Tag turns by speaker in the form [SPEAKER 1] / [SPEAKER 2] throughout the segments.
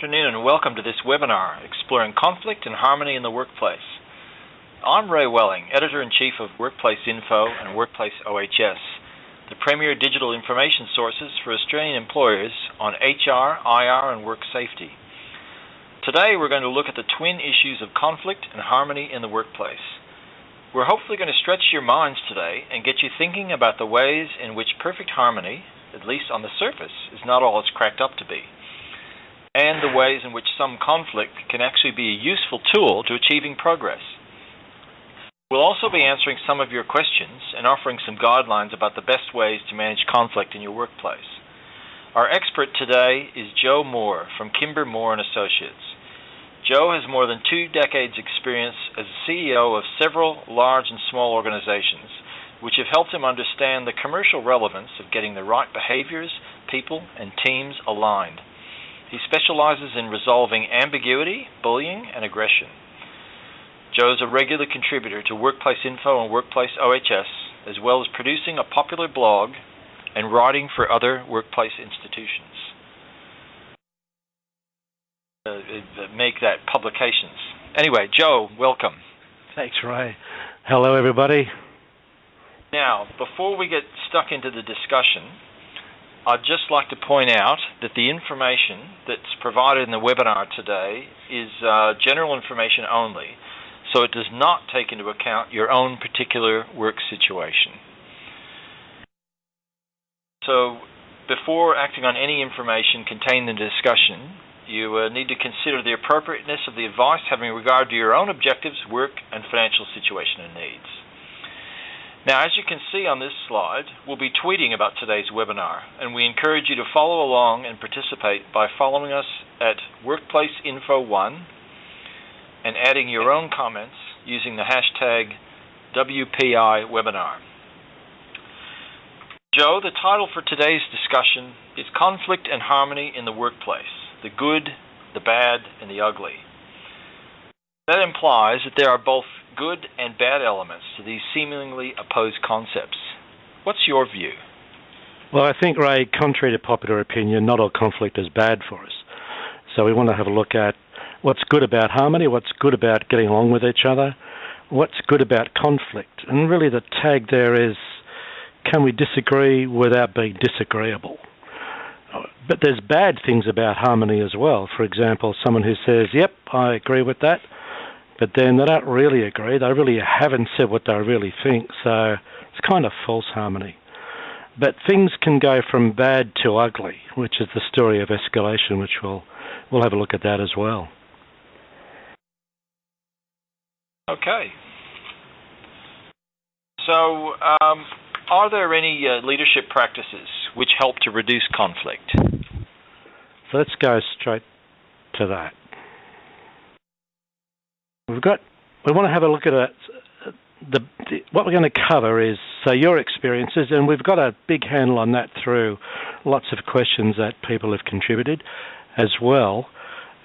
[SPEAKER 1] afternoon and welcome to this webinar exploring conflict and harmony in the workplace. I'm Ray Welling, Editor-in-Chief of Workplace Info and Workplace OHS, the premier digital information sources for Australian employers on HR, IR and work safety. Today we're going to look at the twin issues of conflict and harmony in the workplace. We're hopefully going to stretch your minds today and get you thinking about the ways in which perfect harmony, at least on the surface, is not all it's cracked up to be, and the ways in which some conflict can actually be a useful tool to achieving progress. We'll also be answering some of your questions and offering some guidelines about the best ways to manage conflict in your workplace. Our expert today is Joe Moore from Kimber Moore & Associates. Joe has more than 2 decades experience as CEO of several large and small organizations, which have helped him understand the commercial relevance of getting the right behaviors, people, and teams aligned. He specializes in resolving ambiguity, bullying, and aggression. Joe's a regular contributor to Workplace Info and Workplace OHS, as well as producing a popular blog and writing for other workplace institutions. Make that publications. Anyway, Joe, welcome.
[SPEAKER 2] Thanks, Ray. Hello, everybody.
[SPEAKER 1] Now, before we get stuck into the discussion, I'd just like to point out that the information that's provided in the webinar today is general information only, so it does not take into account your own particular work situation. So, before acting on any information contained in the discussion, you need to consider the appropriateness of the advice having regard to your own objectives, work, and financial situation and needs. Now, as you can see on this slide, we'll be tweeting about today's webinar, and we encourage you to follow along and participate by following us at WorkplaceInfo1 and adding your own comments using the hashtag WPIWebinar. Joe, the title for today's discussion is Conflict and Harmony in the Workplace, the Good, the Bad, and the Ugly. That implies that there are both good and bad elements to these seemingly opposed concepts. What's your view?
[SPEAKER 2] Well, I think, Ray, contrary to popular opinion, not all conflict is bad for us. So we want to have a look at what's good about harmony, what's good about getting along with each other, what's good about conflict. And really the tag there is, can we disagree without being disagreeable? But there's bad things about harmony as well. For example, someone who says, yep, I agree with that, but then they don't really agree. They really haven't said what they really think, so it's kind of false harmony. But things can go from bad to ugly, which is the story of escalation, which we'll have a look at that as well.
[SPEAKER 1] Okay. So, are there any leadership practices which help to reduce conflict?
[SPEAKER 2] So let's go straight to that. We want to have a look at what we're going to cover is your experiences, and we've got a big handle on that through lots of questions that people have contributed, as well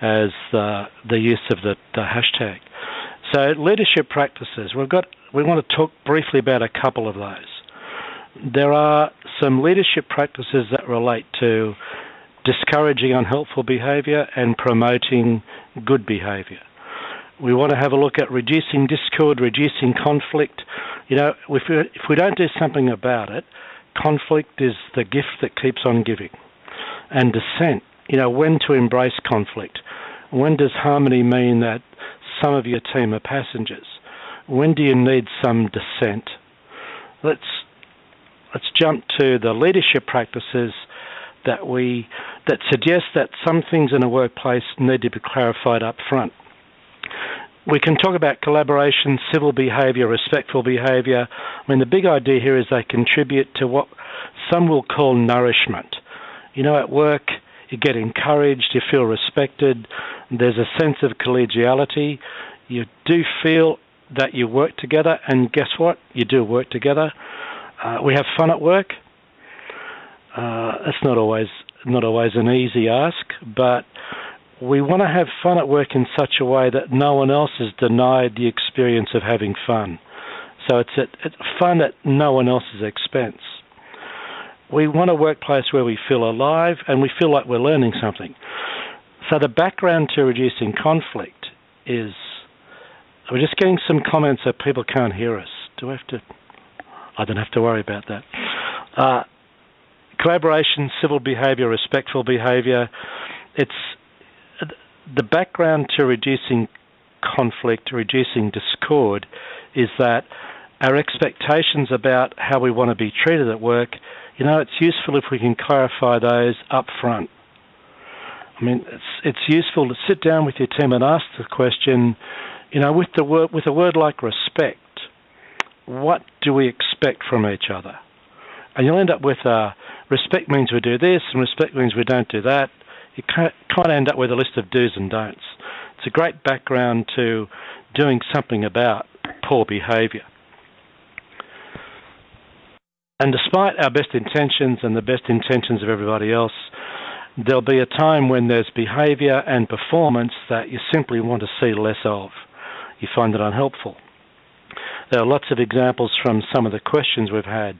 [SPEAKER 2] as the use of the hashtag. So leadership practices, we want to talk briefly about a couple of those. There are some leadership practices that relate to discouraging unhelpful behaviour and promoting good behaviour. We want to have a look at reducing discord, reducing conflict. You know, if we don't do something about it, conflict is the gift that keeps on giving. And dissent, you know, when to embrace conflict. When does harmony mean that some of your team are passengers? When do you need some dissent? Let's jump to the leadership practices that suggest that some things in a workplace need to be clarified up front. We can talk about collaboration, civil behaviour, respectful behaviour. I mean, the big idea here is they contribute to what some will call nourishment. You know, at work, you get encouraged, you feel respected, there's a sense of collegiality, you do feel that you work together, and guess what? You do work together. We have fun at work. It's not always an easy ask, but we want to have fun at work in such a way that no one else is denied the experience of having fun. So it's fun at no one else's expense. We want a workplace where we feel alive and we feel like we're learning something. So the background to reducing conflict is, we're just getting some comments that people can't hear us. Do I have to? I don't have to worry about that. Collaboration, civil behaviour, respectful behaviour. It's the background to reducing conflict, reducing discord, is that our expectations about how we want to be treated at work, it's useful if we can clarify those up front. I mean, it's useful to sit down with your team and ask the question, with a word like respect, what do we expect from each other? And you'll end up with respect means we do this, and respect means we don't do that. You can't end up with a list of do's and don'ts. It's a great background to doing something about poor behaviour. And despite our best intentions and the best intentions of everybody else, there'll be a time when there's behaviour and performance that you simply want to see less of. You find it unhelpful. There are lots of examples from some of the questions we've had.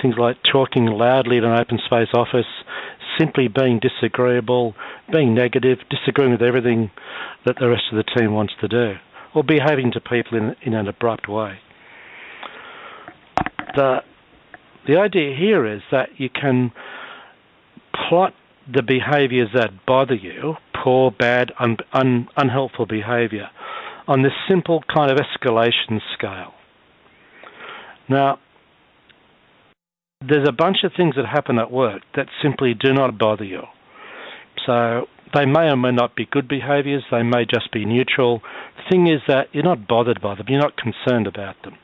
[SPEAKER 2] Things like talking loudly in an open space office, simply being disagreeable, being negative, disagreeing with everything that the rest of the team wants to do, or behaving to people in an abrupt way. The idea here is that you can plot the behaviours that bother you, poor, bad, unhelpful behaviour, on this simple kind of escalation scale. Now, there's a bunch of things that happen at work that simply do not bother you. So they may or may not be good behaviours, they may just be neutral. The thing is that you're not bothered by them, you're not concerned about them.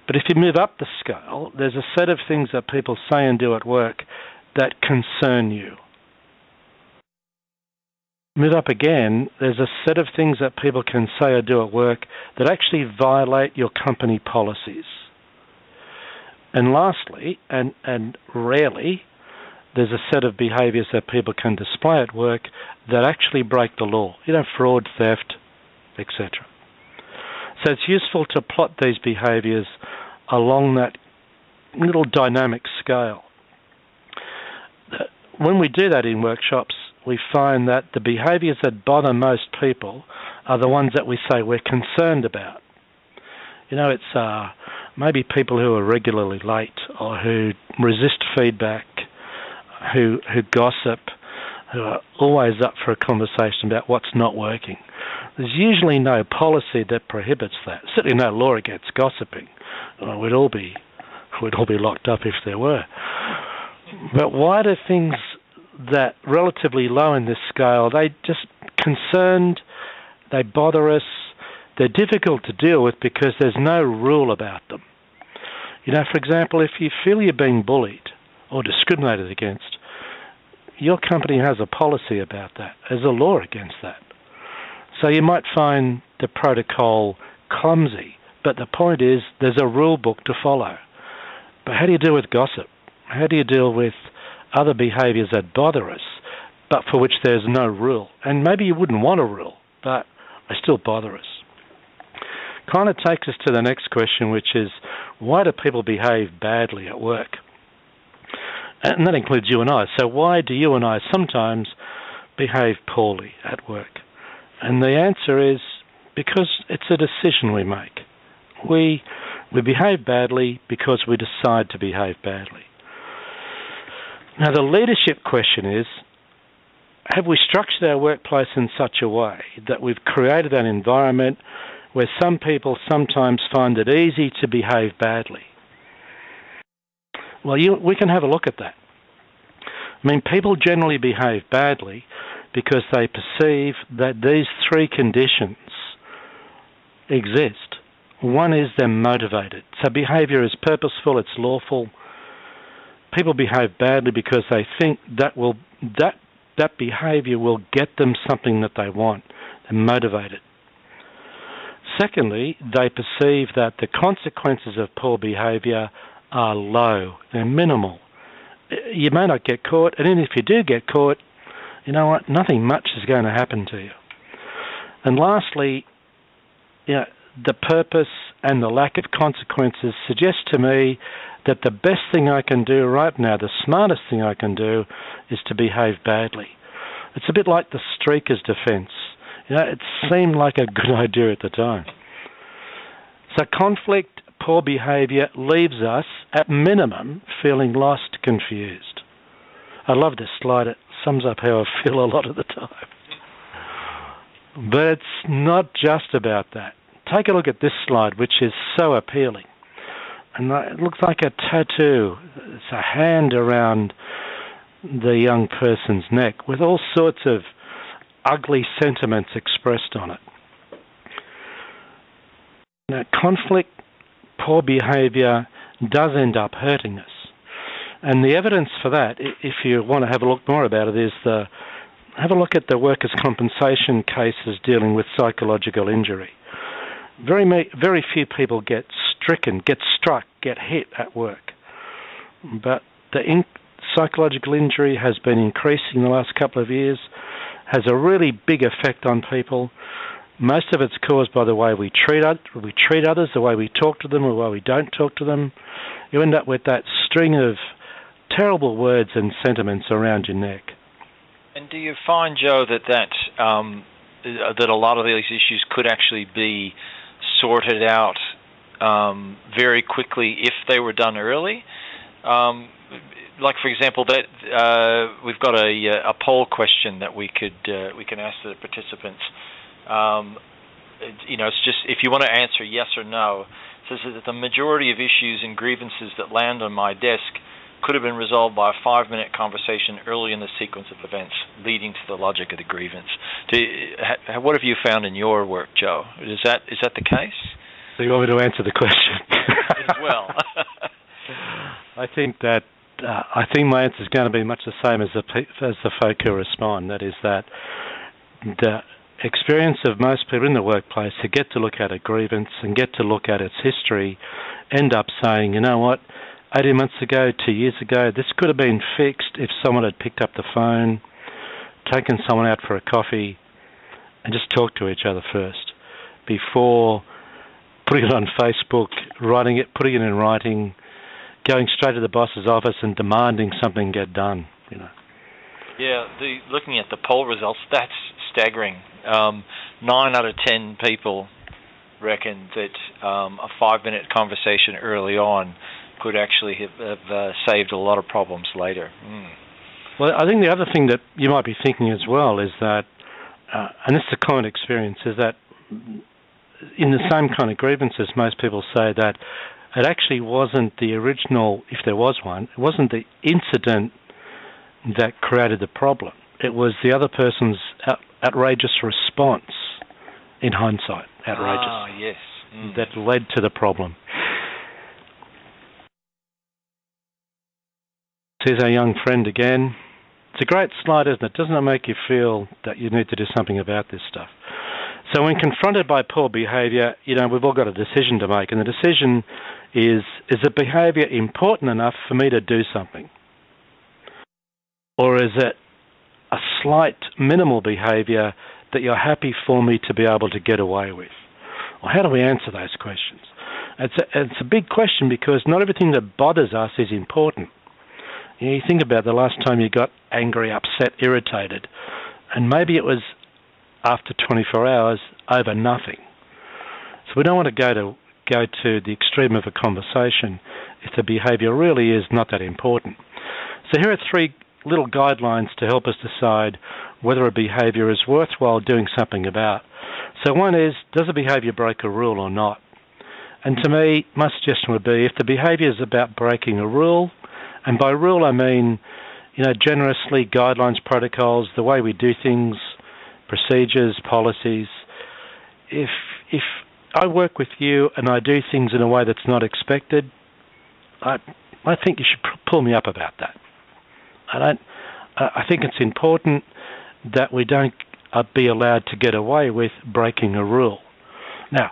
[SPEAKER 2] But if you move up the scale, there's a set of things that people say and do at work that concern you. Move up again, there's a set of things that people can say or do at work that actually violate your company policies. And lastly, and rarely, there's a set of behaviours that people can display at work that actually break the law. Fraud, theft, etc. So it's useful to plot these behaviours along that little dynamic scale. When we do that in workshops, we find that the behaviours that bother most people are the ones that we say we're concerned about. It's maybe people who are regularly late, or who resist feedback, who gossip, who are always up for a conversation about what's not working. There's usually no policy that prohibits that. Certainly no law against gossiping. We'd all be locked up if there were. But why do things that relatively low in this scale, they just concerned, they bother us, they're difficult to deal with because there's no rule about them. For example, if you feel you're being bullied or discriminated against, your company has a policy about that. There's a law against that. So you might find the protocol clumsy, but the point is there's a rule book to follow. But how do you deal with gossip? How do you deal with other behaviours that bother us, but for which there's no rule? And maybe you wouldn't want a rule, but they still bother us. Kind of takes us to the next question, which is, why do people behave badly at work? And that includes you and I. So why do you and I sometimes behave poorly at work? And the answer is because it's a decision we make. We behave badly because we decide to behave badly. Now, the leadership question is, have we structured our workplace in such a way that we've created an environment where some people sometimes find it easy to behave badly? Well, we can have a look at that. I mean, people generally behave badly because they perceive that these three conditions exist. One is they're motivated. So behaviour is purposeful, it's lawful. People behave badly because they think that behaviour will get them something that they want. They're motivated. Secondly, they perceive that the consequences of poor behaviour are low, they're minimal. You may not get caught, and even if you do get caught, you know what, nothing much is going to happen to you. And lastly, the purpose and the lack of consequences suggest to me that the best thing I can do right now, the smartest thing I can do, is to behave badly. It's a bit like the streaker's defence. It seemed like a good idea at the time. So conflict, poor behaviour leaves us, at minimum, feeling lost, confused. I love this slide. It sums up how I feel a lot of the time. But it's not just about that. Take a look at this slide, which is so appealing. And it looks like a tattoo. It's a hand around the young person's neck with all sorts of ugly sentiments expressed on it. Now, conflict, poor behaviour does end up hurting us. And the evidence for that, if you want to have a look more about it, is have a look at the workers' compensation cases dealing with psychological injury. Very few people get stricken, get struck, get hit at work. But the psychological injury has been increasing in the last couple of years, has a really big effect on people. Most of it's caused by the way we treat others, the way we talk to them, or the way we don't talk to them. You end up with that string of terrible words and sentiments around your neck.
[SPEAKER 1] And do you find, Joe, that a lot of these issues could actually be sorted out very quickly if they were done early? Like, for example, that we've got a poll question that we can ask the participants. It's just, if you want to answer yes or no, it says that the majority of issues and grievances that land on my desk could have been resolved by a 5-minute conversation early in the sequence of events, leading to the logic of the grievance. What have you found in your work, Joe? Is that the case?
[SPEAKER 2] So you want me to answer the question?
[SPEAKER 1] As well.
[SPEAKER 2] I think my answer is going to be much the same as the folk who respond. That is that the experience of most people in the workplace who get to look at a grievance and get to look at its history end up saying, you know what, 18 months ago, 2 years ago, this could have been fixed if someone had picked up the phone, taken someone out for a coffee, and just talked to each other first before putting it on Facebook, writing it, putting it in writing, going straight to the boss's office and demanding something get done.
[SPEAKER 1] Yeah, looking at the poll results, that's staggering. 9 out of 10 people reckon that a 5-minute conversation early on could actually have saved a lot of problems later.
[SPEAKER 2] Well, I think the other thing that you might be thinking as well is that, and this is a common experience, is that in the same kind of grievances, most people say that it actually wasn't the original, if there was one, it wasn't the incident that created the problem. It was the other person's outrageous response, in hindsight, outrageous.
[SPEAKER 1] Ah, yes.
[SPEAKER 2] That led to the problem. Here's our young friend again. It's a great slide, isn't it? Doesn't it make you feel that you need to do something about this stuff? So when confronted by poor behaviour, we've all got a decision to make, and the decision is the behaviour important enough for me to do something? Or is it a slight, minimal behaviour that you're happy for me to be able to get away with? Well, how do we answer those questions? It's a big question because not everything that bothers us is important. You think about the last time you got angry, upset, irritated, and maybe it was after 24 hours over nothing. So we don't want to go to the extreme of a conversation if the behaviour really is not that important. So here are 3 little guidelines to help us decide whether a behaviour is worthwhile doing something about. So one is, does a behaviour break a rule or not? And to me, my suggestion would be, if the behaviour is about breaking a rule, and by rule I mean, generously, guidelines, protocols, the way we do things, procedures, policies. If I work with you and I do things in a way that's not expected, I think you should pull me up about that. I think it's important that we don't be allowed to get away with breaking a rule. Now,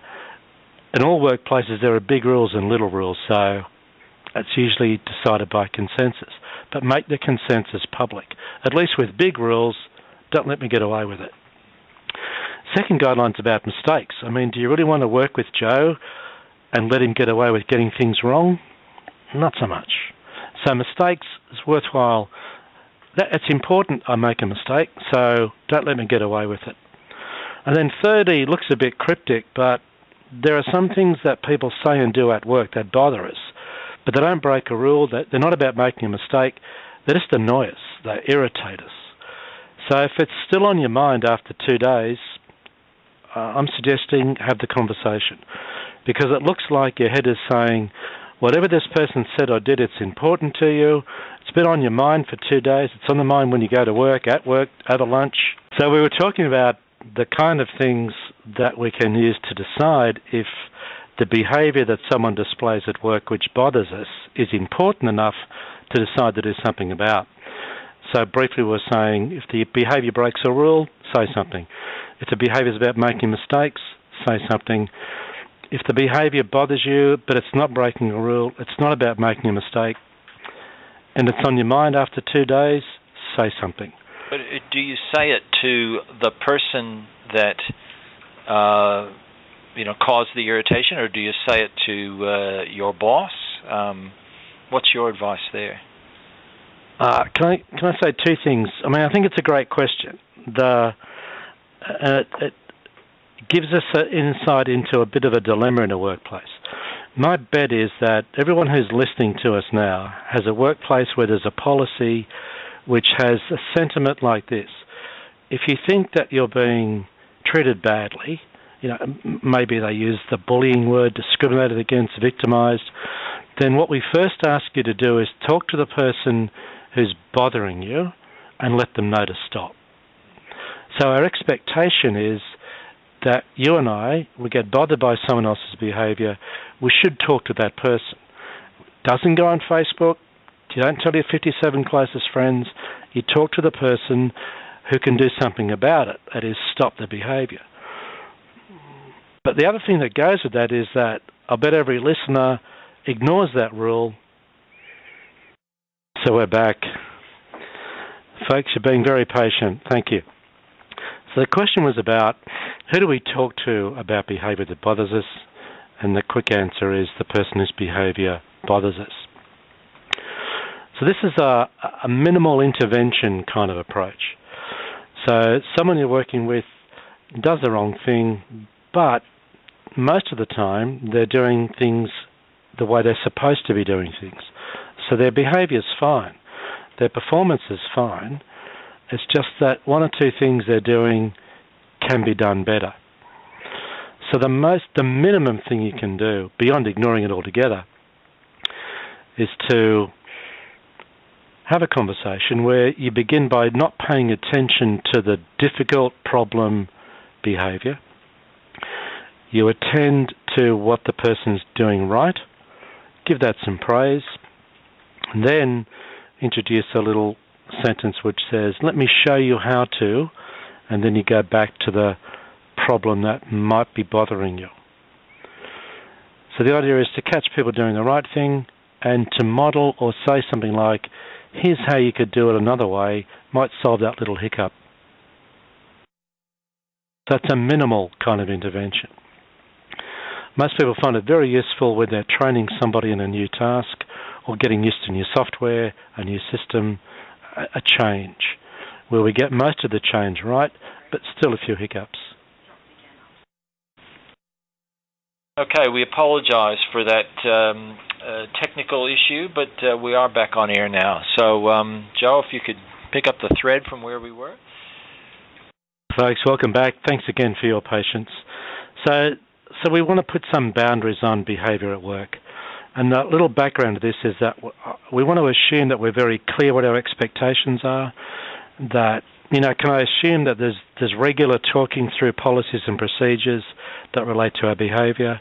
[SPEAKER 2] in all workplaces there are big rules and little rules, so it's usually decided by consensus. But make the consensus public. At least with big rules, don't let me get away with it. Second guideline's about mistakes. I mean, do you really want to work with Joe and let him get away with getting things wrong? Not so much. So mistakes is worthwhile it's important I make a mistake, so don't let me get away with it. And then thirdly, looks a bit cryptic, but there are some things that people say and do at work that bother us, but they don't break a rule. They're not about making a mistake. They just annoy us. They irritate us. So if it's still on your mind after 2 days, I'm suggesting have the conversation, because it looks like your head is saying, whatever this person said or did, it's important to you. It's been on your mind for 2 days. It's on the mind when you go to work, at work, over lunch. So we were talking about the kind of things that we can use to decide if the behaviour that someone displays at work which bothers us is important enough to decide to do something about. So briefly we're saying if the behaviour breaks a rule, say something. If the behaviour is about making mistakes, say something. If the behaviour bothers you but it's not breaking a rule, it's not about making a mistake, and it's on your mind after 2 days, say something.
[SPEAKER 1] But do you say it to the person that caused the irritation, or do you say it to your boss? What's your advice there?
[SPEAKER 2] Can I say two things? I mean, I think it's a great question. It gives us an insight into a bit of a dilemma in a workplace. My bet is that everyone who's listening to us now has a workplace where there's a policy which has a sentiment like this. If you think that you're being treated badly, maybe they use the bullying word, discriminated against, victimised, then what we first ask you to do is talk to the person who's bothering you and let them know to stop. So our expectation is that you and I, we get bothered by someone else's behaviour, we should talk to that person. Doesn't go on Facebook, you don't tell your 57 closest friends, you talk to the person who can do something about it, that is, stop the behaviour. But the other thing that goes with that is that I bet every listener ignores that rule. So we're back. Folks, you're being very patient. Thank you. So the question was about who do we talk to about behaviour that bothers us? And the quick answer is the person whose behaviour bothers us. So this is a minimal intervention kind of approach. So someone you're working with does the wrong thing, but most of the time they're doing things the way they're supposed to be doing things. So their behaviour's fine. Their performance is fine. It's just that one or two things they're doing can be done better. So the minimum thing you can do, beyond ignoring it altogether, is to have a conversation where you begin by not paying attention to the difficult problem behaviour. You attend to what the person's doing right, give that some praise, and then introduce a little sentence which says, let me show you how to, and then you go back to the problem that might be bothering you. So the idea is to catch people doing the right thing and to model or say something like, here's how you could do it another way, might solve that little hiccup. That's a minimal kind of intervention. Most people find it very useful when they're training somebody in a new task or getting used to new software, a new system, a change, where we get most of the change right, but still a few hiccups.
[SPEAKER 1] Okay, we apologise for that technical issue, but we are back on air now. So, Joe, if you could pick up the thread from where we were.
[SPEAKER 2] Folks, welcome back. Thanks again for your patience. So we want to put some boundaries on behaviour at work. And the little background to this is that we want to assume that we're very clear what our expectations are, that, can I assume that there's regular talking through policies and procedures that relate to our behaviour,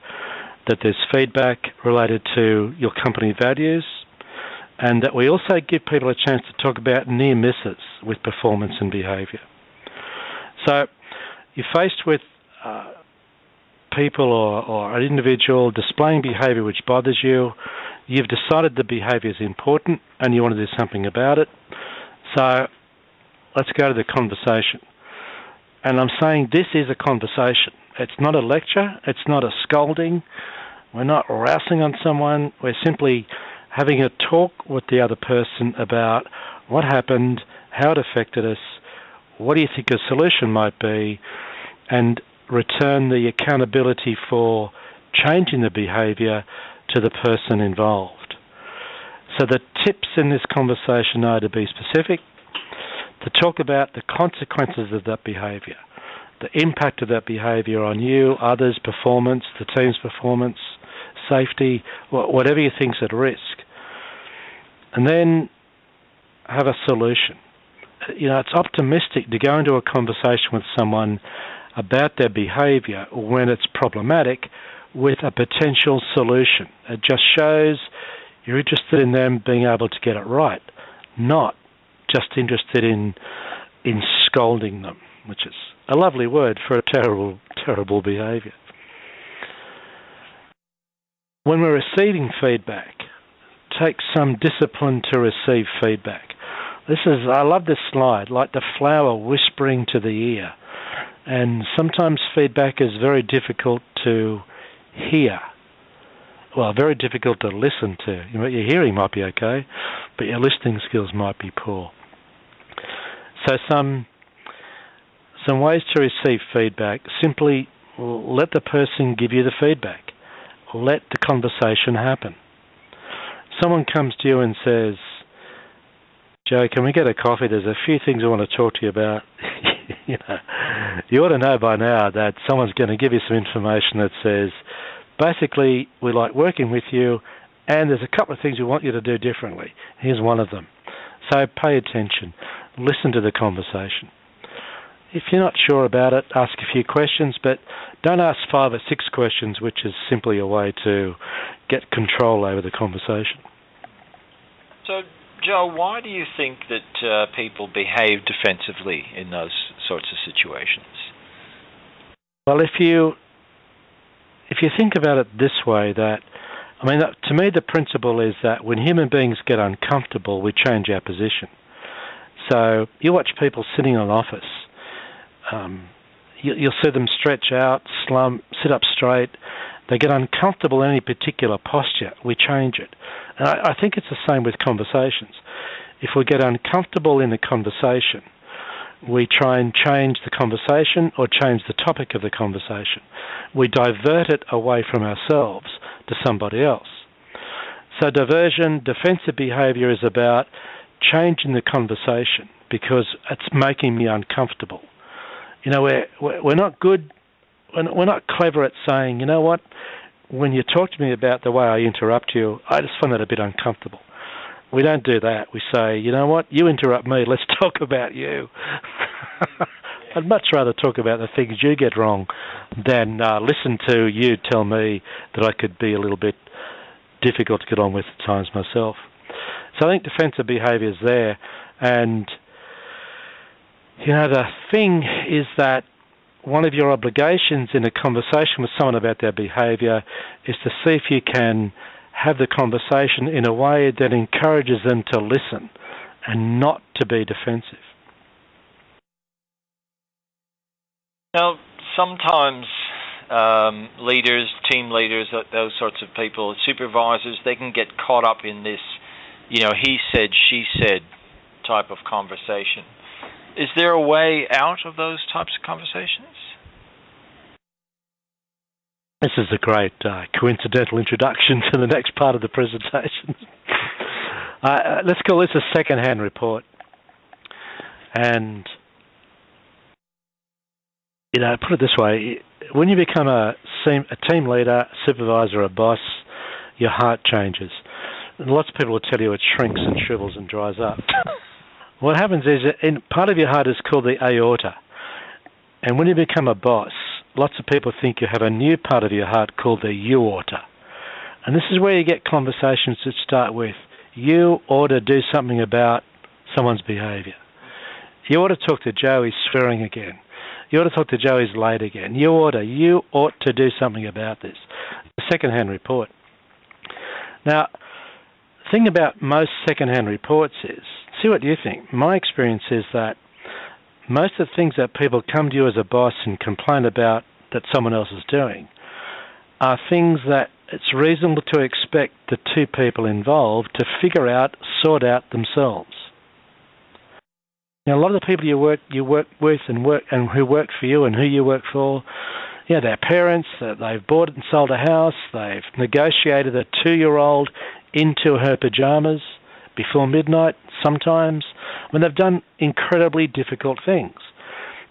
[SPEAKER 2] that there's feedback related to your company values, and that we also give people a chance to talk about near misses with performance and behaviour. So you're faced with people or an individual displaying behaviour which bothers you. You've decided the behaviour is important and you want to do something about it. So let's go to the conversation. And I'm saying this is a conversation. It's not a lecture. It's not a scolding. We're not rousing on someone. We're simply having a talk with the other person about what happened, how it affected us, what do you think a solution might be, and return the accountability for changing the behaviour to the person involved. So the tips in this conversation are to be specific, to talk about the consequences of that behaviour, the impact of that behaviour on you, others, performance, the team's performance, safety, whatever you think's at risk. And then have a solution. It's optimistic to go into a conversation with someone about their behaviour when it's problematic with a potential solution. It just shows you're interested in them being able to get it right, not just interested in scolding them, which is a lovely word for a terrible, terrible behaviour. When we're receiving feedback, take some discipline to receive feedback. I love this slide, like the flower whispering to the ear. And sometimes feedback is very difficult to hear. Well, very difficult to listen to. Your hearing might be okay, but your listening skills might be poor. So some ways to receive feedback: simply let the person give you the feedback. Let the conversation happen. Someone comes to you and says, "Joe, can we get a coffee? There's a few things I want to talk to you about." You ought to know by now that someone's going to give you some information that says, basically, we like working with you, and there's a couple of things we want you to do differently. Here's one of them. So pay attention. Listen to the conversation. If you're not sure about it, ask a few questions, but don't ask 5 or 6 questions, which is simply a way to get control over the conversation.
[SPEAKER 1] So, Joe, why do you think that people behave defensively in those sorts of situations?
[SPEAKER 2] Well, if you think about it this way, to me the principle is that when human beings get uncomfortable, we change our position. So you watch people sitting in an office. You'll see them stretch out, slump, sit up straight. They get uncomfortable in any particular posture. We change it. And I think it's the same with conversations. If we get uncomfortable in the conversation, we try and change the conversation or change the topic of the conversation. We divert it away from ourselves to somebody else. So diversion, defensive behaviour is about changing the conversation because it's making me uncomfortable. We're not good, we're not clever at saying, you know what, when you talk to me about the way I interrupt you, I just find that a bit uncomfortable. We don't do that. We say, you know what, you interrupt me, let's talk about you. I'd much rather talk about the things you get wrong than listen to you tell me that I could be a little bit difficult to get on with at times myself. So I think defensive behaviour is there. And, the thing is that one of your obligations in a conversation with someone about their behaviour is to see if you can have the conversation in a way that encourages them to listen and not to be defensive.
[SPEAKER 1] Now, sometimes leaders, team leaders, those sorts of people, supervisors, they can get caught up in this, he said, she said type of conversation. Is there a way out of those types of conversations?
[SPEAKER 2] This is a great coincidental introduction to the next part of the presentation. Let's call this a secondhand report. And, put it this way, when you become a team leader, supervisor, a boss, your heart changes. And lots of people will tell you it shrinks and shrivels and dries up. What happens is, part of your heart is called the aorta. And when you become a boss, lots of people think you have a new part of your heart called the aorta. And this is where you get conversations that start with, you ought to do something about someone's behaviour. You ought to talk to Joe, he's swearing again. You ought to talk to Joe, he's late again. You ought to do something about this. The secondhand report. Now, the thing about most secondhand reports is, see what you think. My experience is that most of the things that people come to you as a boss and complain about that someone else is doing are things that it's reasonable to expect the two people involved to figure out, sort out themselves. Now, a lot of the people you work with and who work for you and who you work for, they're parents, they've bought and sold a house, they've negotiated a 2-year-old into her pyjamas before midnight sometimes. I mean, they've done incredibly difficult things,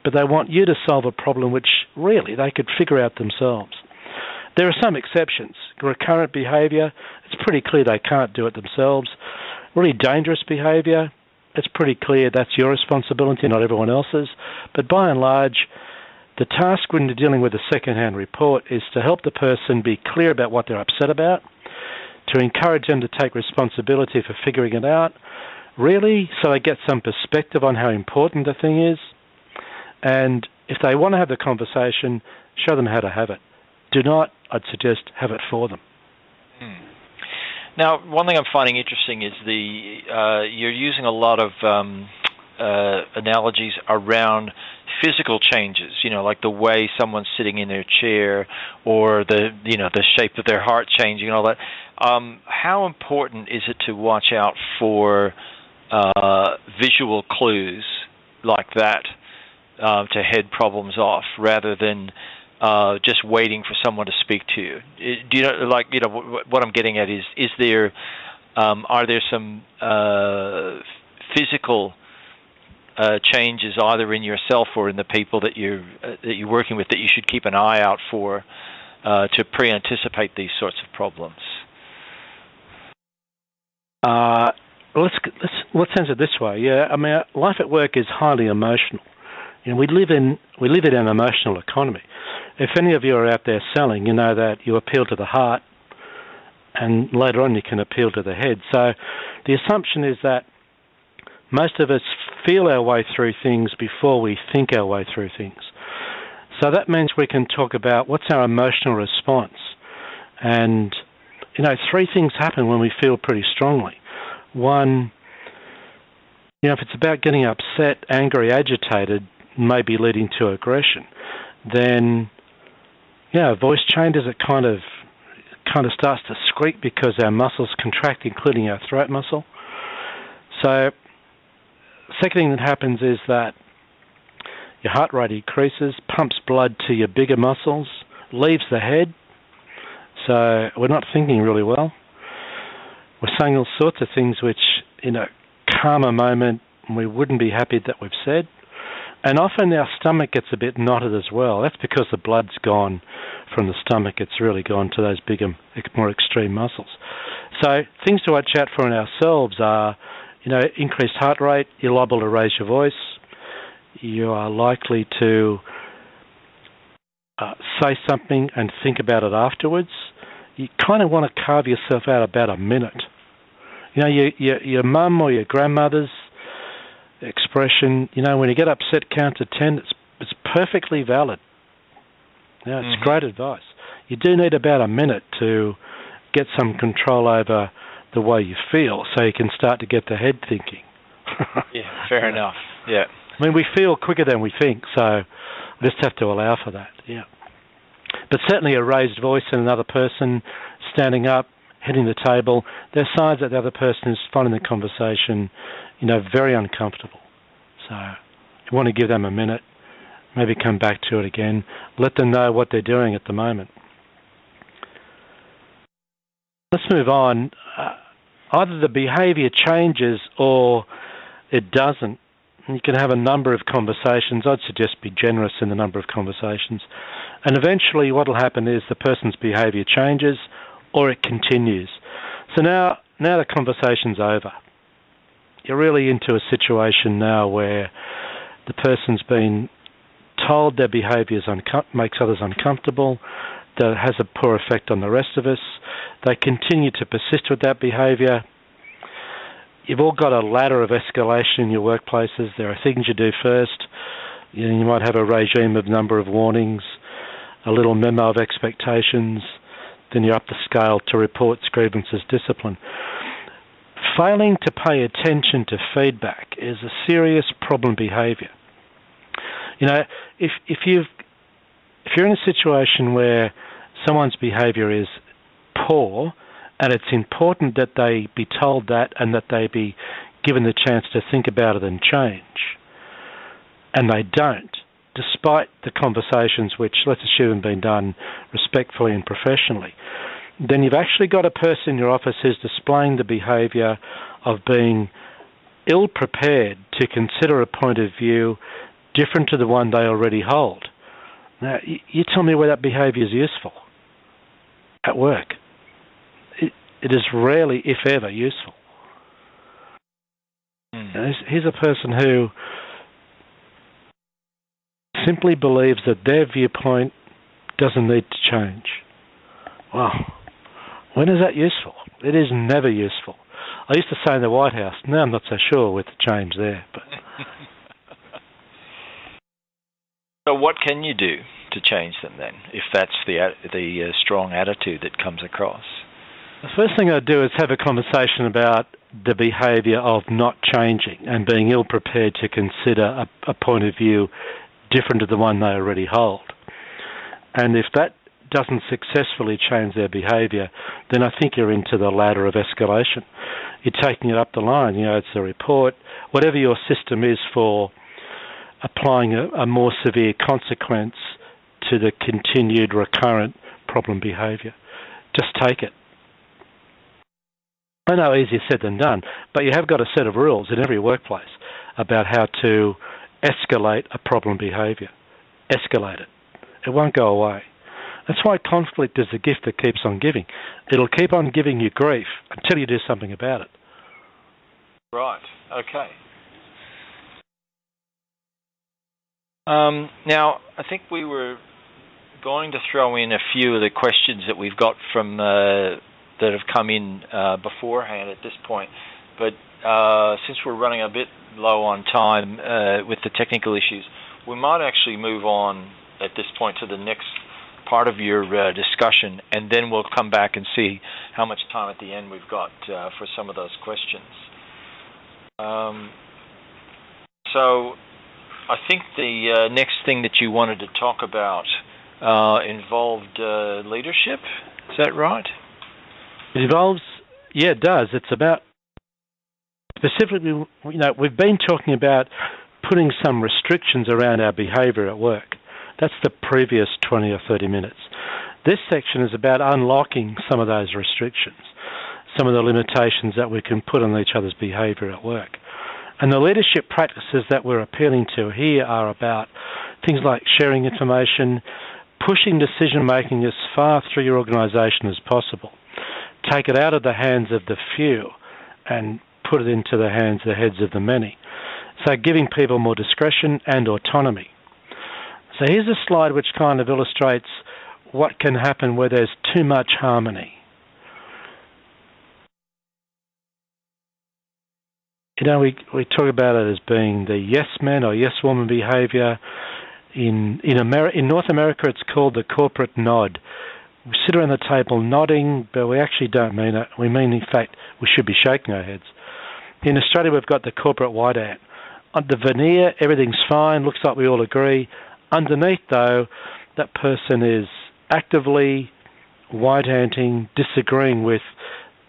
[SPEAKER 2] but they want you to solve a problem which really they could figure out themselves. There are some exceptions. Recurrent behaviour, it's pretty clear they can't do it themselves. Really dangerous behaviour, it's pretty clear that's your responsibility, not everyone else's. But by and large, the task when you're dealing with a secondhand report is to help the person be clear about what they're upset about, to encourage them to take responsibility for figuring it out, really, so they get some perspective on how important the thing is. And if they want to have the conversation, show them how to have it. Do not, I'd suggest, have it for them.
[SPEAKER 1] Now, one thing I'm finding interesting is you're using a lot of analogies around physical changes, like the way someone's sitting in their chair, or the shape of their heart changing and all that. How important is it to watch out for visual clues like that to head problems off, rather than just waiting for someone to speak to you? Do what I'm getting at is there are there some physical changes either in yourself or in the people that you're working with that you should keep an eye out for to pre-anticipate these sorts of problems?
[SPEAKER 2] Let's answer it this way. Yeah, I mean, life at work is highly emotional. We live in an emotional economy. If any of you are out there selling, you know that you appeal to the heart, and later on you can appeal to the head. So the assumption is that most of us feel our way through things before we think our way through things. So that means we can talk about what's our emotional response. And, 3 things happen when we feel pretty strongly. One, if it's about getting upset, angry, agitated, maybe leading to aggression, then, voice changes. It kind of starts to squeak because our muscles contract, including our throat muscle. So, second thing that happens is that your heart rate increases, pumps blood to your bigger muscles, leaves the head. So we're not thinking really well. We're saying all sorts of things which, in a calmer moment, we wouldn't be happy that we've said. And often our stomach gets a bit knotted as well. That's because the blood's gone from the stomach. It's really gone to those bigger, more extreme muscles. So things to watch out for in ourselves are, increased heart rate. You're liable to raise your voice. You are likely to say something and think about it afterwards. You kind of want to carve yourself out about a minute. Your mum or your grandmother's expression, when you get upset, count to 10, it's perfectly valid. It's great advice. You do need about a minute to get some control over the way you feel, so you can start to get the head thinking.
[SPEAKER 1] Yeah, fair enough. Yeah.
[SPEAKER 2] I mean, we feel quicker than we think, so we just have to allow for that, yeah. But certainly a raised voice in another person, standing up, hitting the table, they're signs that the other person is finding the conversation, very uncomfortable. So you want to give them a minute, maybe come back to it again, let them know what they're doing at the moment. Let's move on. Either the behaviour changes or it doesn't. You can have a number of conversations. I'd suggest be generous in the number of conversations. And eventually what will happen is the person's behaviour changes or it continues. So now the conversation's over. You're really into a situation now where the person's been told their behaviour makes others uncomfortable, that it has a poor effect on the rest of us. They continue to persist with that behaviour. You've all got a ladder of escalation in your workplaces. There are things you do first. You might have a regime of number of warnings, a little memo of expectations, then you're up the scale to reports, grievances, discipline. Failing to pay attention to feedback is a serious problem behaviour. If you're in a situation where someone's behaviour is poor, and it's important that they be told that and that they be given the chance to think about it and change. And they don't, despite the conversations which, let's assume, have been done respectfully and professionally. Then you've actually got a person in your office who's displaying the behaviour of being ill-prepared to consider a point of view different to the one they already hold. Now, you tell me where that behaviour is useful at work. It is rarely, if ever, useful. Here's a person who simply believes that their viewpoint doesn't need to change. Well, when is that useful? It is never useful. I used to say in the White House, now I'm not so sure with the change there. But
[SPEAKER 1] so what can you do to change them then, if that's the strong attitude that comes across?
[SPEAKER 2] The first thing I'd do is have a conversation about the behaviour of not changing and being ill-prepared to consider a point of view different to the one they already hold. And if that doesn't successfully change their behaviour, then I think you're into the ladder of escalation. You're taking it up the line. It's a report. Whatever your system is for applying a more severe consequence to the continued recurrent problem behaviour, just take it. I know easier said than done, but you have got a set of rules in every workplace about how to escalate a problem behaviour. Escalate it. It won't go away. That's why conflict is a gift that keeps on giving. It'll keep on giving you grief until you do something about it.
[SPEAKER 1] Right. Okay. Now, I think we were going to throw in a few of the questions that we've got from that have come in beforehand at this point, but since we're running a bit low on time with the technical issues, we might actually move on at this point to the next part of your discussion, and then we'll come back and see how much time at the end we've got for some of those questions. So I think the next thing that you wanted to talk about involved leadership. Is that right?
[SPEAKER 2] It involves, yeah, it does. It's about, specifically, we've been talking about putting some restrictions around our behaviour at work. That's the previous 20 or 30 minutes. This section is about unlocking some of those restrictions, some of the limitations that we can put on each other's behaviour at work. And the leadership practices that we're appealing to here are about things like sharing information, pushing decision-making as far through your organisation as possible. Take it out of the hands of the few and put it into the heads of the many. So giving people more discretion and autonomy. So here's a slide which kind of illustrates what can happen where there's too much harmony. We talk about it as being the yes man or yes woman behaviour. In North America, it's called the corporate nod. We sit around the table nodding, but we actually don't mean it. We mean, in fact, we should be shaking our heads. In Australia, we've got the corporate whiteout. On the veneer, everything's fine, looks like we all agree. Underneath, though, that person is actively white-anting, disagreeing with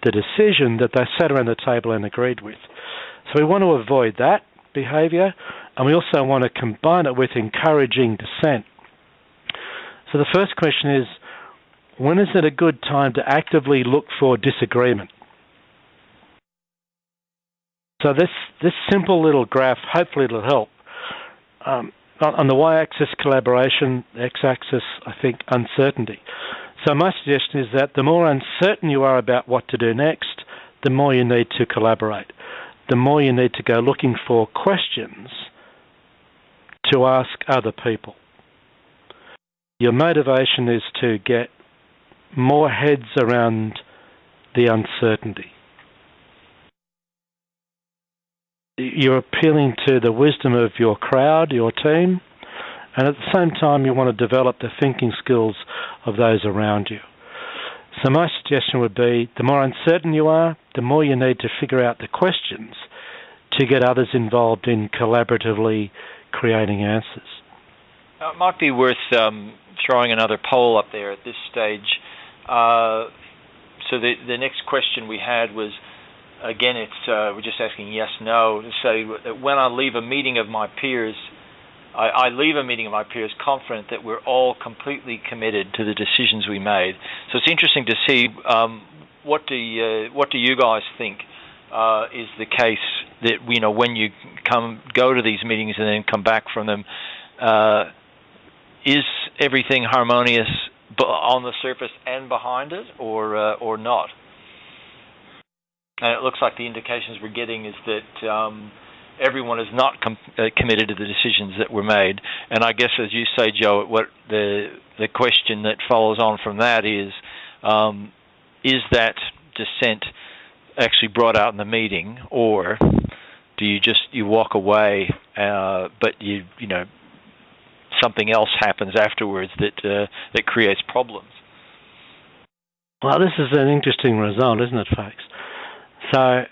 [SPEAKER 2] the decision that they sat around the table and agreed with. So we want to avoid that behaviour, and we also want to combine it with encouraging dissent. So the first question is, when is it a good time to actively look for disagreement? So this simple little graph, hopefully it'll help. On the y-axis, collaboration, the x-axis, I think, uncertainty. So my suggestion is that the more uncertain you are about what to do next, the more you need to collaborate. The more you need to go looking for questions to ask other people. Your motivation is to get more heads around the uncertainty. You're appealing to the wisdom of your crowd, your team, and at the same time you want to develop the thinking skills of those around you. So my suggestion would be, the more uncertain you are, the more you need to figure out the questions to get others involved in collaboratively creating answers.
[SPEAKER 1] It might be worth throwing another poll up there at this stage. So the next question we had was, again, we're just asking yes, no, to say that when I leave a meeting of my peers, I leave a meeting of my peers confident that we're all completely committed to the decisions we made. So it's interesting to see what do you guys think is the case that when you go to these meetings and then come back from them, is everything harmonious on the surface and behind it, or not? And it looks like the indications we're getting is that everyone is not committed to the decisions that were made. And I guess, as you say, Joe, what the question that follows on from that is that dissent actually brought out in the meeting, or do you walk away, but something else happens afterwards that creates problems?
[SPEAKER 2] Well, this is an interesting result, isn't it, folks? So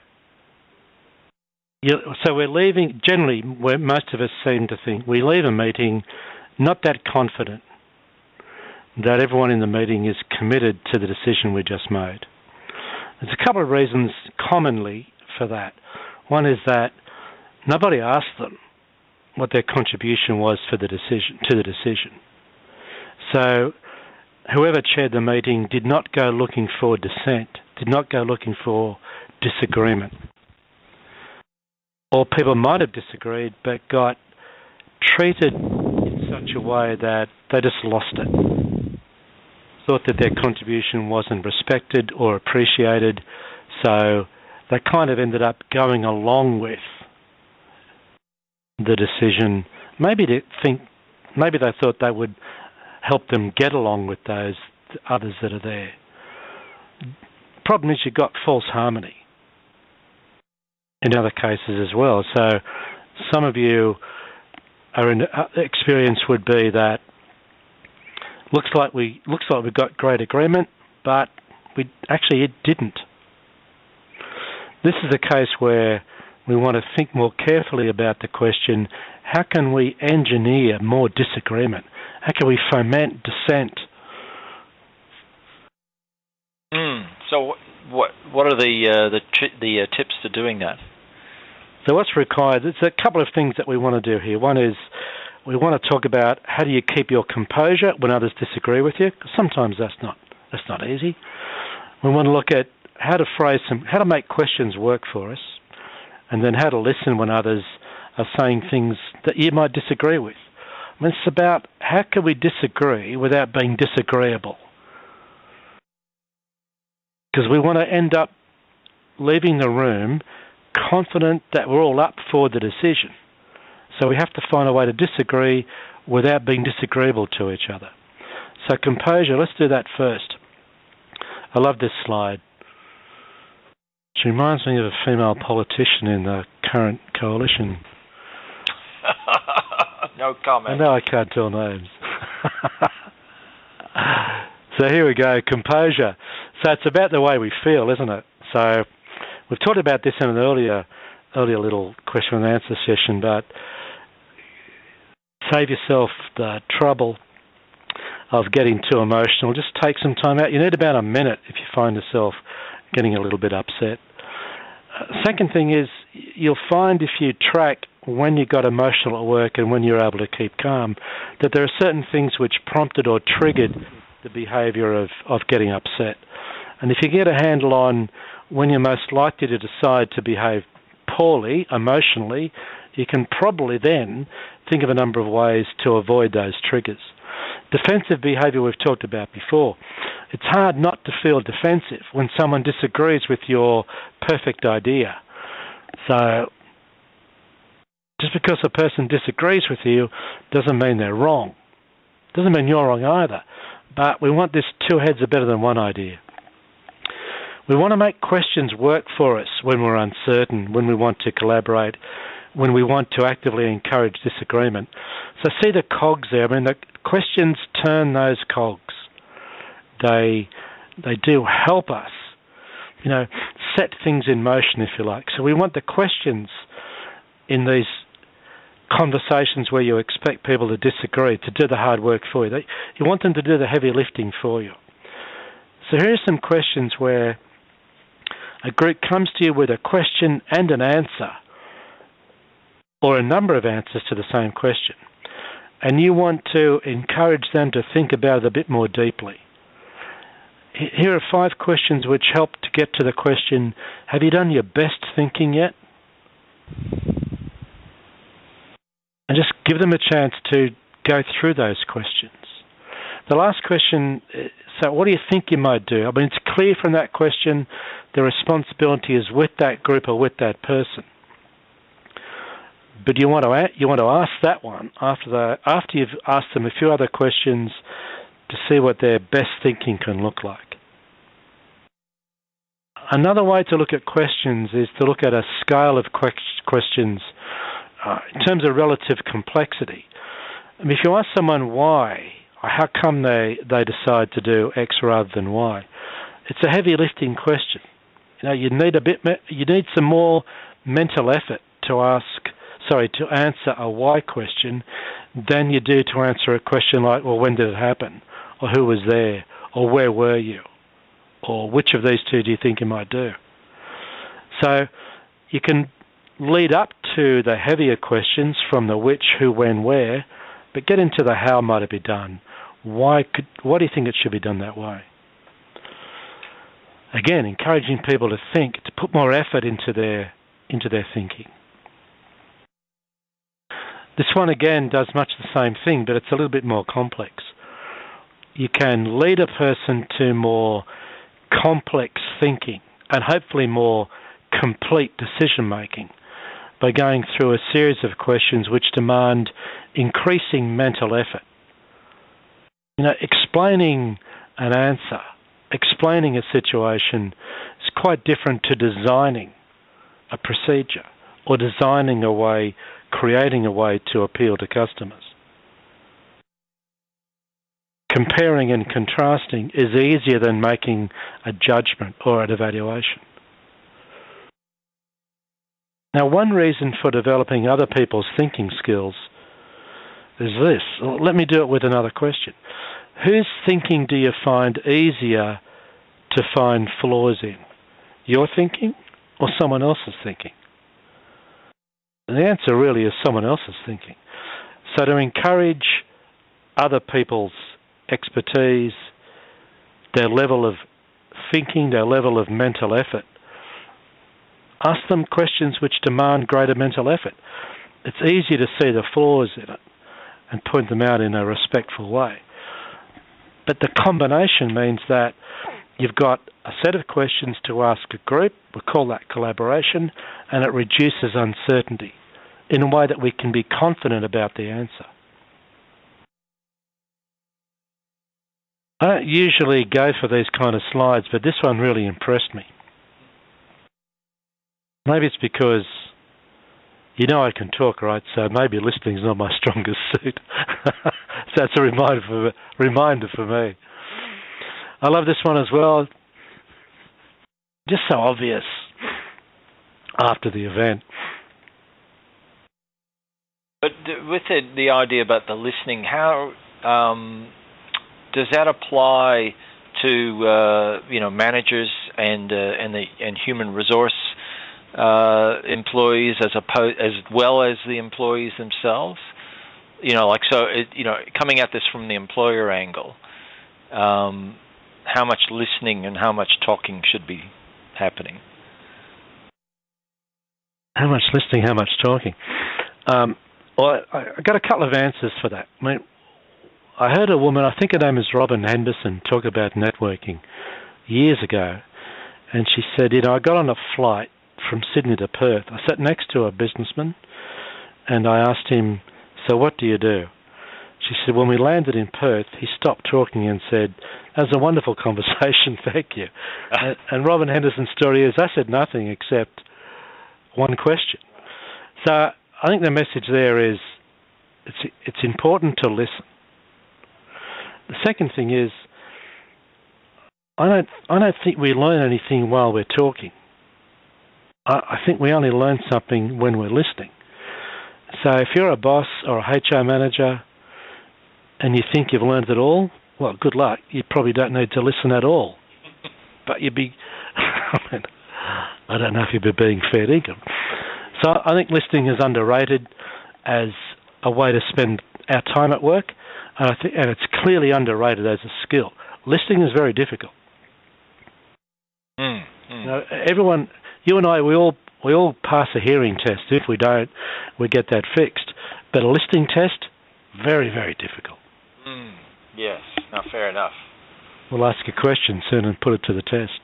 [SPEAKER 2] we're leaving, generally, where most of us seem to think, we leave a meeting not that confident that everyone in the meeting is committed to the decision we just made. There's a couple of reasons commonly for that. One is that nobody asked them what their contribution was to the decision. So whoever chaired the meeting did not go looking for dissent, did not go looking for disagreement. Or people might have disagreed but got treated in such a way that they just lost it. Thought that their contribution wasn't respected or appreciated, so they kind of ended up going along with the decision. Maybe they thought they would help them get along with those others that are there. Problem is, you've got false harmony in other cases as well. So some of you are in experience would be that looks like we got great agreement, but it didn't. This is a case where we want to think more carefully about the question: how can we engineer more disagreement? How can we foment dissent?
[SPEAKER 1] So what are the tips to doing that?
[SPEAKER 2] So what's required? There's a couple of things that we want to do here. One is we want to talk about how do you keep your composure when others disagree with you. Sometimes that's not easy. We want to look at how to make questions work for us, and then how to listen when others are saying things that you might disagree with. I mean, it's about how can we disagree without being disagreeable. Because we want to end up leaving the room confident that we're all up for the decision. So we have to find a way to disagree without being disagreeable to each other. So composure, let's do that first. I love this slide. She reminds me of a female politician in the current coalition.
[SPEAKER 1] No comment.
[SPEAKER 2] I know I can't tell names. So here we go, composure. So it's about the way we feel, isn't it? So we've talked about this in an earlier little question and answer session, but save yourself the trouble of getting too emotional. Just take some time out. You need about a minute if you find yourself getting a little bit upset. Second thing is, you'll find if you track when you got emotional at work and when you're able to keep calm, that there are certain things which prompted or triggered the behaviour of getting upset. And if you get a handle on when you're most likely to decide to behave poorly, emotionally, you can probably then think of a number of ways to avoid those triggers. Defensive behaviour we've talked about before. It's hard not to feel defensive when someone disagrees with your perfect idea. So just because a person disagrees with you doesn't mean they're wrong. Doesn't mean you're wrong either. But we want this two heads are better than one idea. We want to make questions work for us when we're uncertain, when we want to collaborate, when we want to actively encourage disagreement. So see the cogs there. I mean, the questions turn those cogs. They do help us, set things in motion, if you like. So we want the questions in these conversations where you expect people to disagree, to do the hard work for you. You want them to do the heavy lifting for you. So here are some questions where a group comes to you with a question and an answer, or a number of answers to the same question, and you want to encourage them to think about it a bit more deeply. Here are 5 questions which help to get to the question, have you done your best thinking yet? And just give them a chance to go through those questions. The last question, so what do you think you might do? I mean, it's clear from that question the responsibility is with that group or with that person. But you want to ask that one after you've asked them a few other questions to see what their best thinking can look like. Another way to look at questions is to look at a scale of questions in terms of relative complexity. I mean, if you ask someone why, or how come they decide to do X rather than Y, it's a heavy lifting question. You need some more mental effort to answer a why question than you do to answer a question like, well, when did it happen? Or who was there? Or where were you? Or which of these two do you think you might do? So you can lead up to the heavier questions from the which, who, when, where, but get into the how might it be done? Why do you think it should be done that way? Again, encouraging people to think, to put more effort into their thinking. This one again does much the same thing, but it's a little bit more complex. You can lead a person to more complex thinking and hopefully more complete decision making by going through a series of questions which demand increasing mental effort. Explaining an answer, explaining a situation is quite different to designing a procedure or designing a way, creating a way to appeal to customers. Comparing and contrasting is easier than making a judgment or an evaluation. Now, one reason for developing other people's thinking skills is this. Let me do it with another question. Whose thinking do you find easier to find flaws in? Your thinking or someone else's thinking? And the answer really is someone else's thinking. So to encourage other people's expertise, their level of thinking, their level of mental effort, ask them questions which demand greater mental effort. It's easy to see the flaws in it and point them out in a respectful way. But the combination means that you've got a set of questions to ask a group, we call that collaboration, and it reduces uncertainty in a way that we can be confident about the answer. I don't usually go for these kind of slides, but this one really impressed me. Maybe it's because I can talk, right? So maybe listening is not my strongest suit. So it's a reminder for me. I love this one as well. Just so obvious after the event.
[SPEAKER 1] But with the idea about the listening, how does that apply to managers and human resource employees as well as the employees themselves? Coming at this from the employer angle, how much listening and how much talking should be happening?
[SPEAKER 2] How much listening, how much talking? Well, I got a couple of answers for that. I mean, I heard a woman, I think her name is Robin Henderson, talk about networking years ago, and she said, I got on a flight from Sydney to Perth. I sat next to a businessman, and I asked him, so what do you do? She said, when we landed in Perth, he stopped talking and said, that was a wonderful conversation, thank you. And Robin Henderson's story is, I said nothing except one question. So I think the message there is, it's important to listen. The second thing is, I don't think we learn anything while we're talking. I think we only learn something when we're listening. So if you're a boss or a HR manager and you think you've learned it all, well, good luck. You probably don't need to listen at all. But you'd be, I don't know if you'd be being fair dinkum. So I think listening is underrated as a way to spend our time at work, and it's clearly underrated as a skill. Listening is very difficult. You know, everyone, you and I, we all pass a hearing test. If we don't, we get that fixed. But a listening test, very, very difficult.
[SPEAKER 1] Yes, no, fair enough.
[SPEAKER 2] We'll ask a question soon and put it to the test.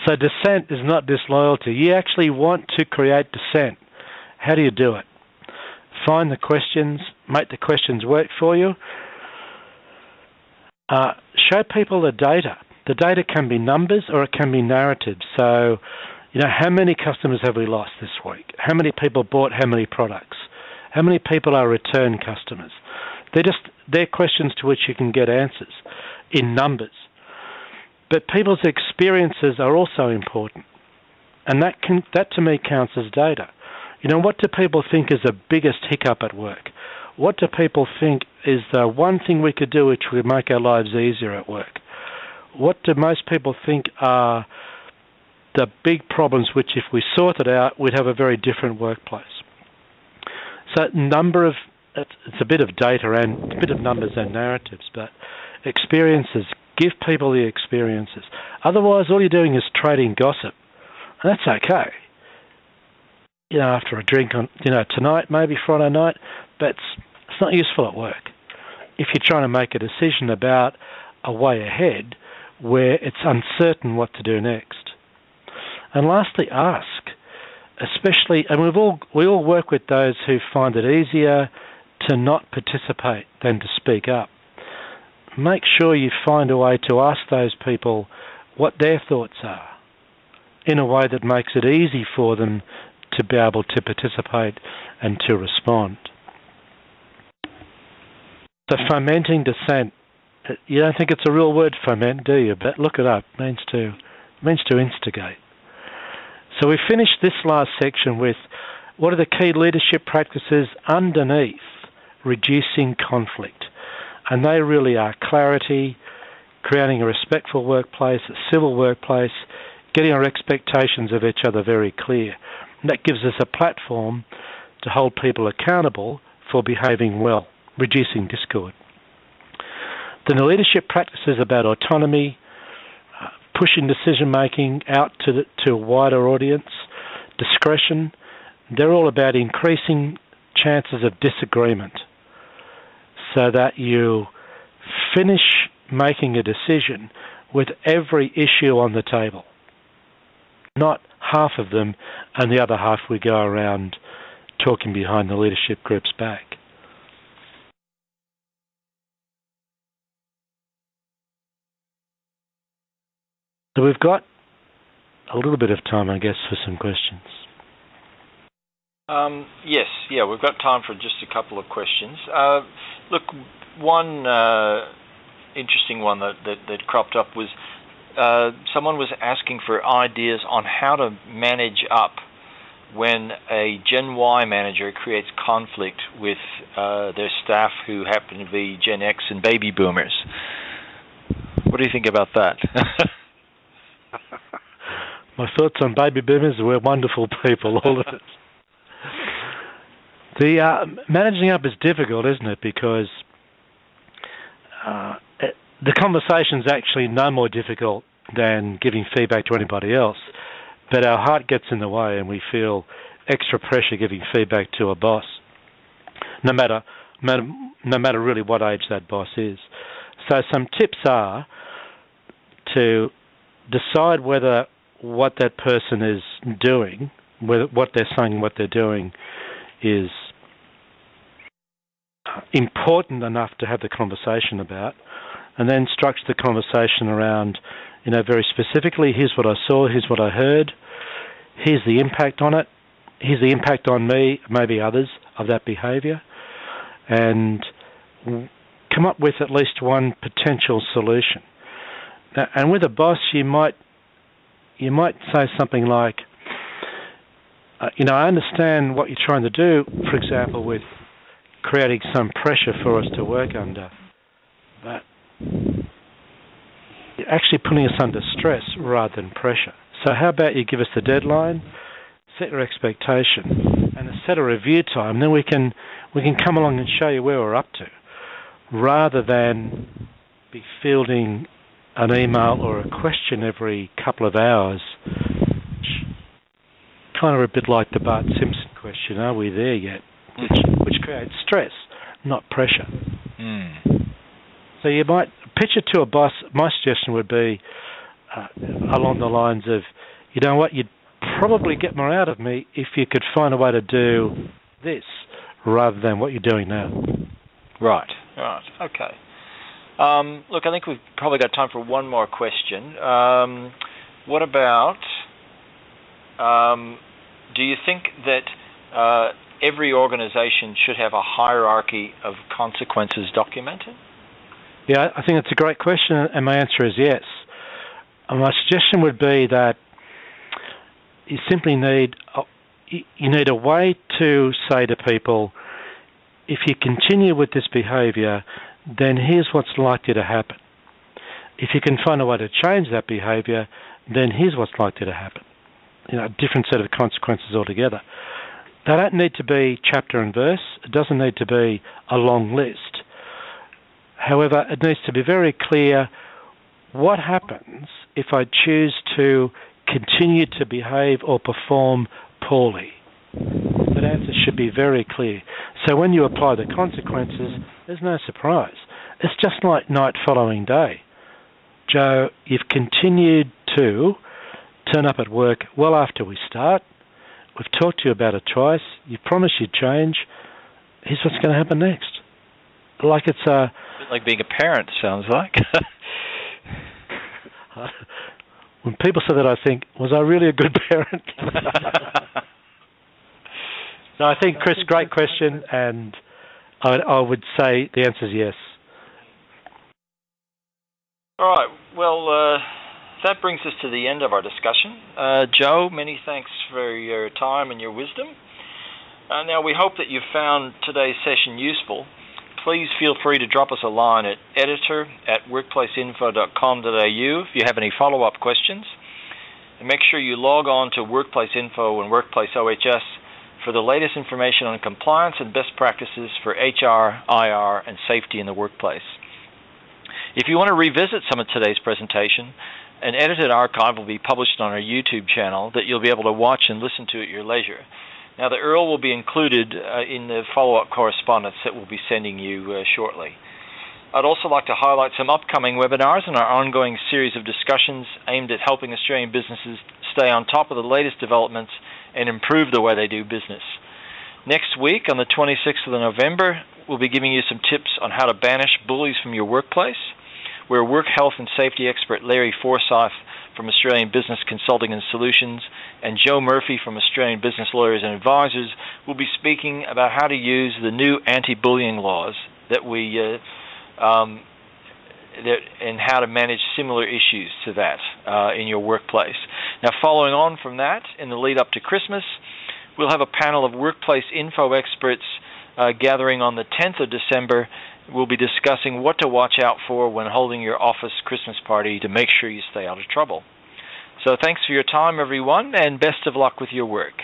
[SPEAKER 2] So dissent is not disloyalty. You actually want to create dissent. How do you do it? Find the questions, make the questions work for you. Show people the data. The data can be numbers or it can be narratives. So, you know, how many customers have we lost this week? How many people bought how many products? How many people are return customers? They're questions to which you can get answers in numbers. But people's experiences are also important. And that to me counts as data. You know, what do people think is the biggest hiccup at work? What do people think is the one thing we could do which would make our lives easier at work? What do most people think are the big problems which, if we sorted out, we'd have a very different workplace? So it's a bit of data and a bit of numbers and narratives, but experiences, give people the experiences. Otherwise, all you're doing is trading gossip. And that's okay. You know, after a drink on, tonight, maybe Friday night, but it's not useful at work. If you're trying to make a decision about a way ahead where it's uncertain what to do next. And lastly, ask. Especially, and we all work with those who find it easier to not participate than to speak up. Make sure you find a way to ask those people what their thoughts are in a way that makes it easy for them to be able to participate and to respond. So fomenting dissent, you don't think it's a real word, foment, do you? But look it up. It means to instigate. So we finished this last section with what are the key leadership practices underneath reducing conflict. And they really are clarity, creating a respectful workplace, a civil workplace, getting our expectations of each other very clear. And that gives us a platform to hold people accountable for behaving well, reducing discord. Then the leadership practices about autonomy, pushing decision-making out to a wider audience, discretion, they're all about increasing chances of disagreement so that you finish making a decision with every issue on the table, not half of them and the other half we go around talking behind the leadership group's back. So we've got a little bit of time, I guess, for some questions.
[SPEAKER 1] Yes, we've got time for just a couple of questions. Look, one interesting one that cropped up was someone was asking for ideas on how to manage up when a Gen Y manager creates conflict with their staff who happen to be Gen X and baby boomers. What do you think about that?
[SPEAKER 2] My thoughts on baby boomers, we're wonderful people, all of us. The managing up is difficult, isn't it? Because the conversation's actually no more difficult than giving feedback to anybody else, but our heart gets in the way and we feel extra pressure giving feedback to a boss, no matter really what age that boss is. So some tips are to decide whether what that person is doing, whether what they're saying and what they're doing is important enough to have the conversation about, and then structure the conversation around, very specifically, here's what I saw, here's what I heard, here's the impact on it, here's the impact on me, maybe others, of that behaviour, and come up with at least one potential solution. Now, and with a boss, you might say something like, I understand what you're trying to do, for example, with creating some pressure for us to work under, but you're actually putting us under stress rather than pressure. So how about you give us the deadline, set your expectation, and set a review time, then we can come along and show you where we're up to, rather than be fielding an email or a question every couple of hours, kind of a bit like the Bart Simpson question, are we there yet? Which creates stress, not pressure. So you might pitch it to a boss. My suggestion would be along the lines of, you know what, you'd probably get more out of me if you could find a way to do this rather than what you're doing now.
[SPEAKER 1] Right, okay. Look, I think we've probably got time for one more question. What about, do you think that every organization should have a hierarchy of consequences documented?
[SPEAKER 2] Yeah, I think that's a great question, and my answer is yes. My suggestion would be that you simply need a way to say to people, if you continue with this behaviour, then here's what's likely to happen. If you can find a way to change that behaviour, then here's what's likely to happen. A different set of consequences altogether. They don't need to be chapter and verse. It doesn't need to be a long list. However, it needs to be very clear what happens if I choose to continue to behave or perform poorly. That answer should be very clear. So when you apply the consequences, there's no surprise. It's just like night following day. Joe, you've continued to turn up at work well after we start. We've talked to you about it twice. You promised you'd change. Here's what's going to happen next. Like it's a...
[SPEAKER 1] like being a parent, sounds like.
[SPEAKER 2] When people say that, I think, was I really a good parent? No, I think, Chris, great question, and I would say the answer is yes.
[SPEAKER 1] All right. Well, that brings us to the end of our discussion. Joe, many thanks for your time and your wisdom. Now, we hope that you found today's session useful. Please feel free to drop us a line at editor@workplaceinfo.com.au if you have any follow-up questions. And make sure you log on to Workplace Info and Workplace OHS for the latest information on compliance and best practices for HR, IR, and safety in the workplace. If you want to revisit some of today's presentation, an edited archive will be published on our YouTube channel that you'll be able to watch and listen to at your leisure. Now, the URL will be included in the follow-up correspondence that we'll be sending you shortly. I'd also like to highlight some upcoming webinars in our ongoing series of discussions aimed at helping Australian businesses stay on top of the latest developments and improve the way they do business. Next week, on the 26th of November, we'll be giving you some tips on how to banish bullies from your workplace, where work health and safety expert Larry Forsyth from Australian Business Consulting and Solutions and Joe Murphy from Australian Business Lawyers and Advisors will be speaking about how to use the new anti-bullying laws that and how to manage similar issues to that in your workplace. Now, following on from that, in the lead up to Christmas, we'll have a panel of workplace info experts gathering on the 10th of December. We'll be discussing what to watch out for when holding your office Christmas party to make sure you stay out of trouble. So thanks for your time, everyone, and best of luck with your work.